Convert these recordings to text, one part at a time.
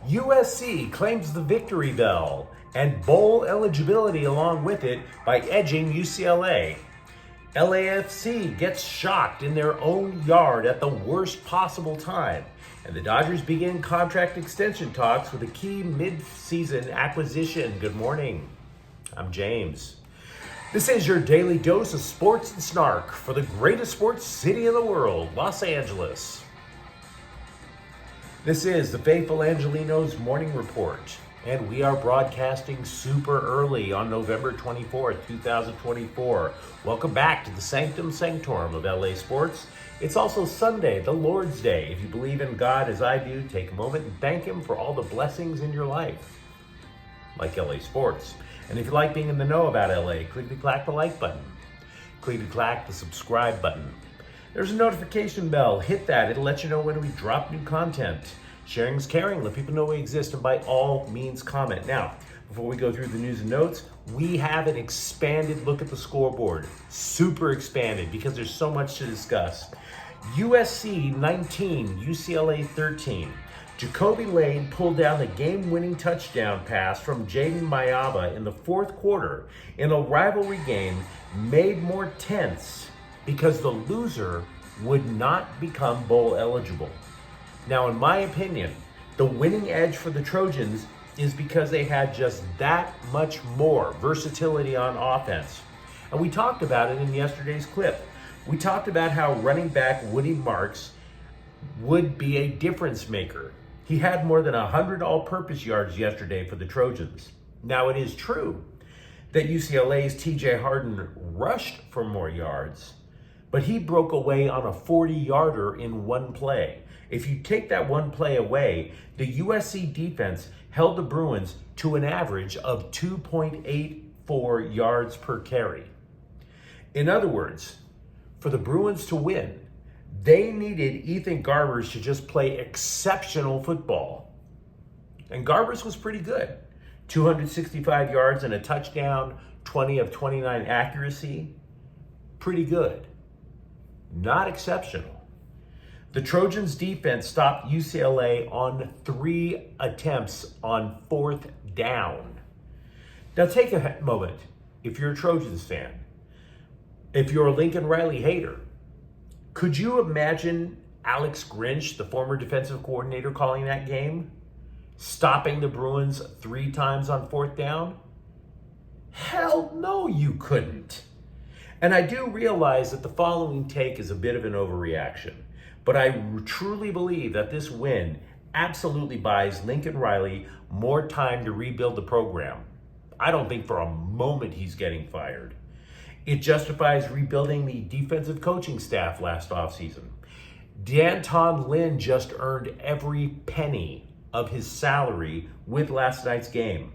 USC claims the victory bell and bowl eligibility along with it by edging UCLA. LAFC gets shocked in their own yard at the worst possible time. And the Dodgers begin contract extension talks with a key mid-season acquisition. Good morning. I'm James. This is your daily dose of sports and snark for the greatest sports city in the world, Los Angeles. This is the faithful Angelenos Morning Report, and we are broadcasting super early on November 24th, 2024. Welcome back to the Sanctum Sanctorum of LA Sports. It's also Sunday, the Lord's Day. If you believe in God as I do, take a moment and thank Him for all the blessings in your life, like LA Sports. And if you like being in the know about LA, clickety-clack the like button. Clickety-clack the subscribe button. There's a notification bell. Hit that. It'll let you know when we drop new content. Sharing is caring. Let people know we exist, and by all means, comment. Now, before we go through the news and notes, we have an expanded look at the scoreboard. Super expanded because there's so much to discuss. USC 19, UCLA 13. Jacoby Lane pulled down the game-winning touchdown pass from Jaden Mayaba in the fourth quarter in a rivalry game made more tense because the loser would not become bowl eligible. Now, in my opinion, the winning edge for the Trojans is because they had just that much more versatility on offense. And we talked about it in yesterday's clip. We talked about how running back Woody Marks would be a difference maker. He had more than 100 all-purpose yards yesterday for the Trojans. Now, it is true that UCLA's TJ Harden rushed for more yards, but he broke away on a 40-yarder in one play. If you take that one play away, the USC defense held the Bruins to an average of 2.84 yards per carry. In other words, for the Bruins to win, they needed Ethan Garbers to just play exceptional football. And Garbers was pretty good. 265 yards and a touchdown, 20 of 29 accuracy. Pretty good. Not exceptional. The Trojans defense stopped UCLA on 3 attempts on fourth down. Now take a moment, if you're a Trojans fan, if you're a Lincoln Riley hater, could you imagine Alex Grinch, the former defensive coordinator, calling that game? Stopping the Bruins 3 times on fourth down? Hell no, you couldn't. And I do realize that the following take is a bit of an overreaction, but I truly believe that this win absolutely buys Lincoln Riley more time to rebuild the program. I don't think for a moment he's getting fired. It justifies rebuilding the defensive coaching staff last offseason. D'Anton Lynn just earned every penny of his salary with last night's game.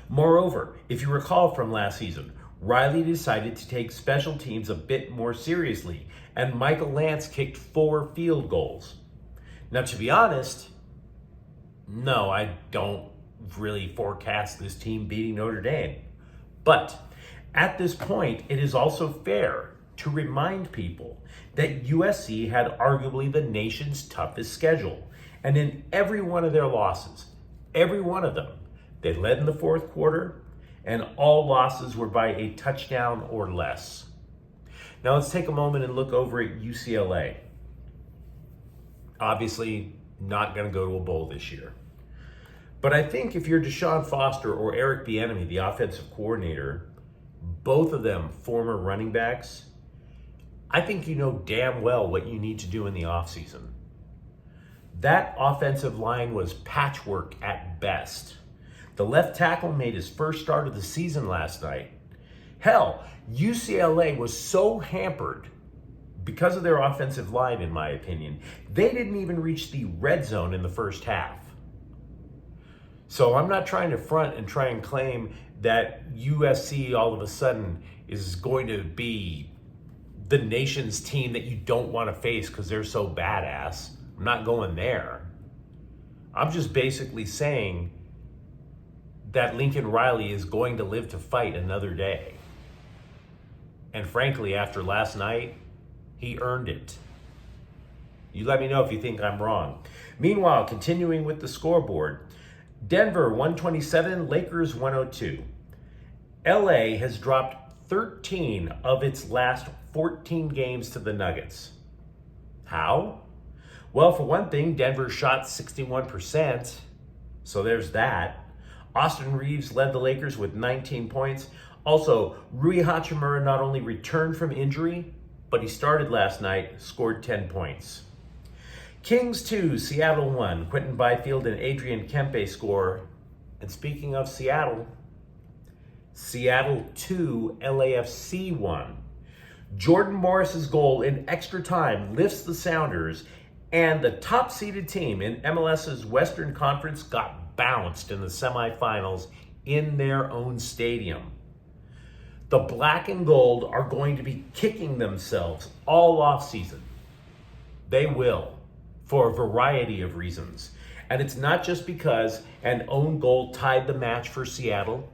Moreover, if you recall from last season, Riley decided to take special teams a bit more seriously, and Michael Lance kicked 4 field goals. Now, to be honest, no, I don't really forecast this team beating Notre Dame. But at this point, it is also fair to remind people that USC had arguably the nation's toughest schedule. And in every one of their losses, every one of them, they led in the fourth quarter, and all losses were by a touchdown or less. Now let's take a moment and look over at UCLA. Obviously, not going to go to a bowl this year. But I think if you're Deshaun Foster or Eric Bieniemy, the offensive coordinator, both of them former running backs, I think you know damn well what you need to do in the offseason. That offensive line was patchwork at best. The left tackle made his first start of the season last night. Hell, UCLA was so hampered because of their offensive line, in my opinion, they didn't even reach the red zone in the first half. So I'm not trying to front and try and claim that USC all of a sudden is going to be the nation's team that you don't want to face because they're so badass. I'm not going there. I'm just basically saying that Lincoln Riley is going to live to fight another day. And frankly, after last night, he earned it. You let me know if you think I'm wrong. Meanwhile, continuing with the scoreboard, Denver 127, Lakers 102. LA has dropped 13 of its last 14 games to the Nuggets. How? Well, for one thing, Denver shot 61%, so there's that. Austin Reeves led the Lakers with 19 points. Also, Rui Hachimura not only returned from injury, but he started last night, scored 10 points. Kings 2, Seattle 1. Quentin Byfield and Adrian Kempe score. And speaking of Seattle, Seattle 2, LAFC 1. Jordan Morris's goal in extra time lifts the Sounders, and the top-seeded team in MLS's Western Conference got bounced in the semifinals in their own stadium. The black and gold are going to be kicking themselves all offseason. They will, for a variety of reasons. And it's not just because an own goal tied the match for Seattle,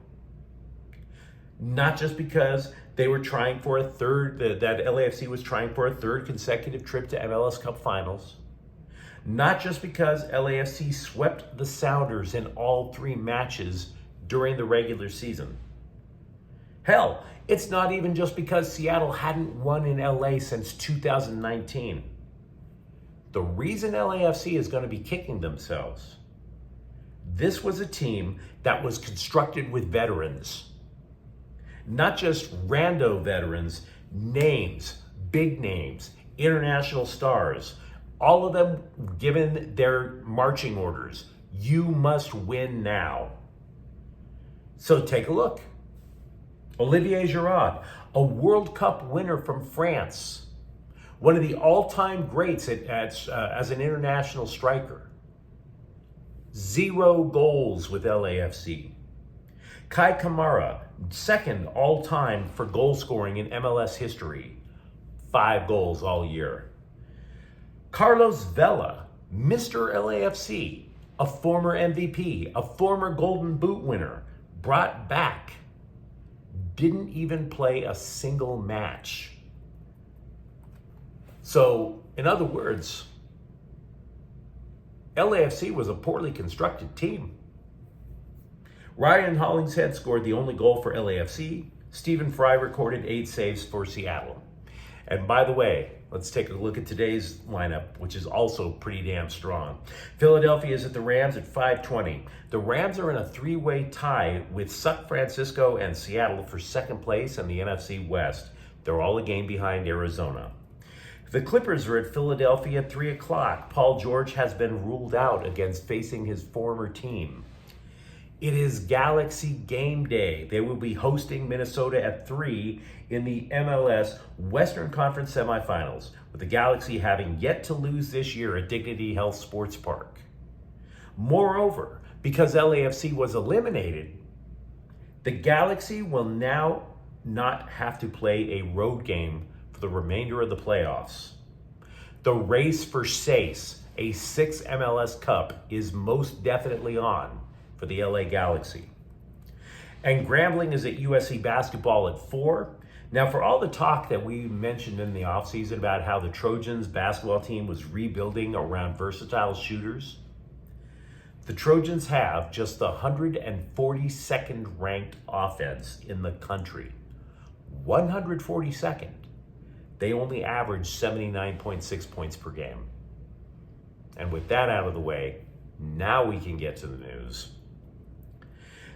not just because they were trying for a third, that LAFC was trying for a third consecutive trip to MLS Cup finals, not just because LAFC swept the Sounders in all 3 matches during the regular season. Hell, it's not even just because Seattle hadn't won in LA since 2019. The reason LAFC is going to be kicking themselves, this was a team that was constructed with veterans. Not just rando veterans, names, big names, international stars, all of them given their marching orders. You must win now. So take a look. Olivier Giroud, a World Cup winner from France, one of the all-time greats as an international striker. 0 goals with LAFC. Kai Kamara, second all-time for goal scoring in MLS history. 5 goals all year. Carlos Vela, Mr. LAFC, a former MVP, a former Golden Boot winner, brought back. Didn't even play a single match. So, in other words, LAFC was a poorly constructed team. Ryan Hollingshead scored the only goal for LAFC. Stephen Fry recorded 8 saves for Seattle. And by the way, let's take a look at today's lineup, which is also pretty damn strong. Philadelphia is at the Rams at 520. The Rams are in a 3-way tie with San Francisco and Seattle for second place in the NFC West. They're all a game behind Arizona. The Clippers are at Philadelphia at 3 o'clock. Paul George has been ruled out against facing his former team. It is Galaxy game day. They will be hosting Minnesota at 3 in the MLS Western Conference semifinals, with the Galaxy having yet to lose this year at Dignity Health Sports Park. Moreover, because LAFC was eliminated, the Galaxy will now not have to play a road game for the remainder of the playoffs. The race for SACE, a 6th MLS Cup, is most definitely on for the LA Galaxy. And Grambling is at USC basketball at 4. Now, for all the talk that we mentioned in the offseason about how the Trojans basketball team was rebuilding around versatile shooters, the Trojans have just the 142nd ranked offense in the country. 142nd. They only average 79.6 points per game. And with that out of the way, now we can get to the news.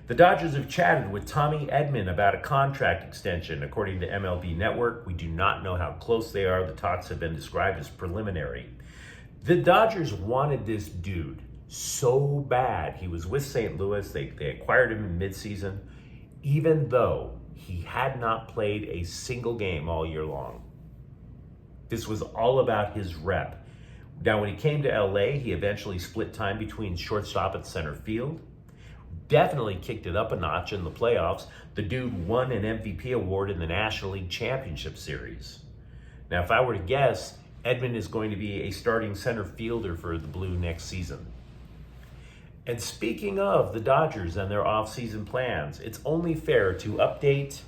The Dodgers have chatted with Tommy Edman about a contract extension. According to MLB Network, we do not know how close they are. The talks have been described as preliminary. The Dodgers wanted this dude so bad. He was with St. Louis. They acquired him in midseason, even though he had not played a single game all year long. This was all about his rep. Now, when he came to LA, he eventually split time between shortstop and center field. Definitely kicked it up a notch in the playoffs. The dude won an MVP award in the National League Championship Series. Now, if I were to guess, Edman is going to be a starting center fielder for the Blue next season. And speaking of the Dodgers and their offseason plans, it's only fair to update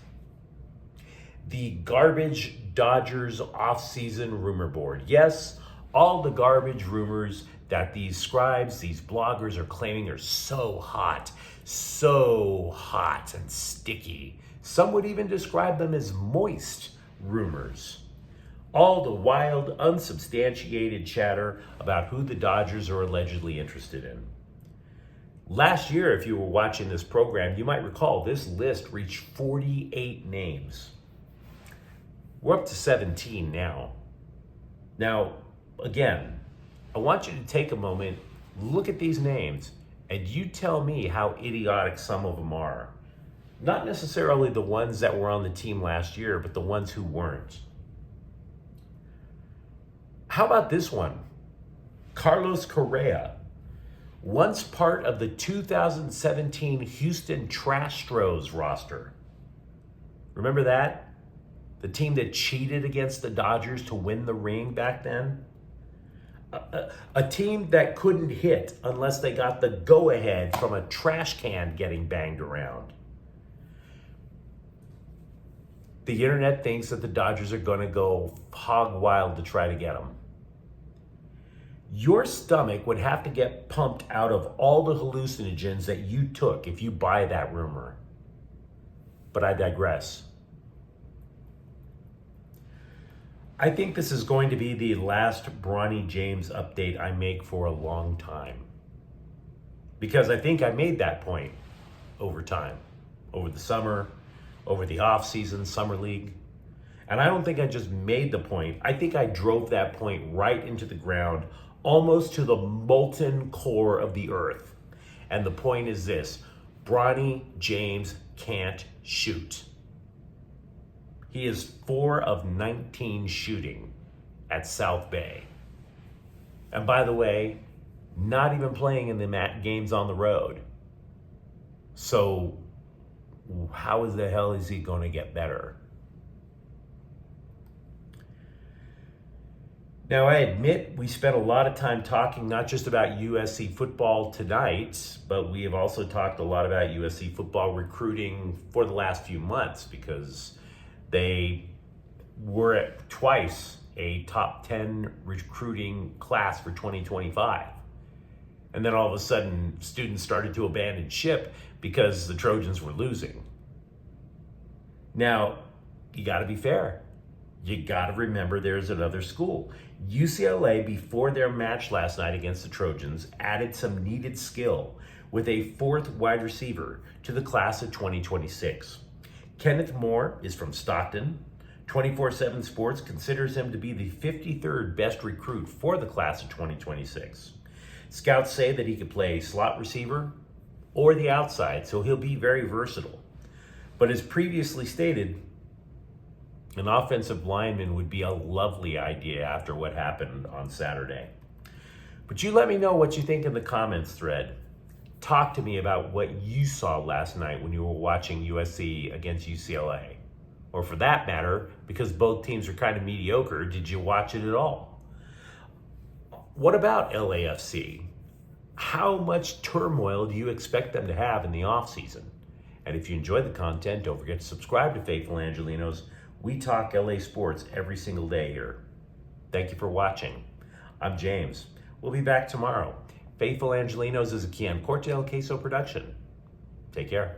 the garbage Dodgers offseason rumor board. Yes, All the garbage rumors that these scribes, these bloggers are claiming are so hot and sticky. Some would even describe them as moist rumors. All the wild, unsubstantiated chatter about who the Dodgers are allegedly interested in. Last year, if you were watching this program, you might recall this list reached 48 names. We're up to 17 now. Now, again, I want you to take a moment, look at these names, and you tell me how idiotic some of them are. Not necessarily the ones that were on the team last year, but the ones who weren't. How about this one? Carlos Correa, once part of the 2017 Houston Trastros roster. Remember that? The team that cheated against the Dodgers to win the ring back then? A team that couldn't hit unless they got the go-ahead from a trash can getting banged around. The internet thinks that the Dodgers are going to go hog wild to try to get them. Your stomach would have to get pumped out of all the hallucinogens that you took if you buy that rumor. But I digress. I think this is going to be the last Bronny James update I make for a long time. Because I think I made that point over time, over the summer, over the off-season, summer league. And I don't think I just made the point. I think I drove that point right into the ground, almost to the molten core of the earth. And the point is this: Bronny James can't shoot. He is 4 of 19 shooting at South Bay. And by the way, not even playing in the games on the road. So how the hell is he going to get better? Now, I admit we spent a lot of time talking not just about USC football tonight, but we have also talked a lot about USC football recruiting for the last few months, because they were twice a top 10 recruiting class for 2025. And then all of a sudden, students started to abandon ship because the Trojans were losing. Now, you got to be fair. You got to remember there's another school. UCLA, before their match last night against the Trojans, added some needed skill with a 4th wide receiver to the class of 2026. Kenneth Moore is from Stockton. 24/7 Sports considers him to be the 53rd best recruit for the class of 2026. Scouts say that he could play slot receiver or the outside, so he'll be very versatile. But as previously stated, an offensive lineman would be a lovely idea after what happened on Saturday. But you let me know what you think in the comments thread. Talk to me about what you saw last night when you were watching USC against UCLA. Or for that matter, because both teams are kind of mediocre, did you watch it at all? What about LAFC? How much turmoil do you expect them to have in the offseason? And if you enjoy the content, don't forget to subscribe to Faithful Angelenos. We talk LA sports every single day here. Thank you for watching. I'm James. We'll be back tomorrow. Faithful Angelenos is a Kian Corte El Queso production. Take care.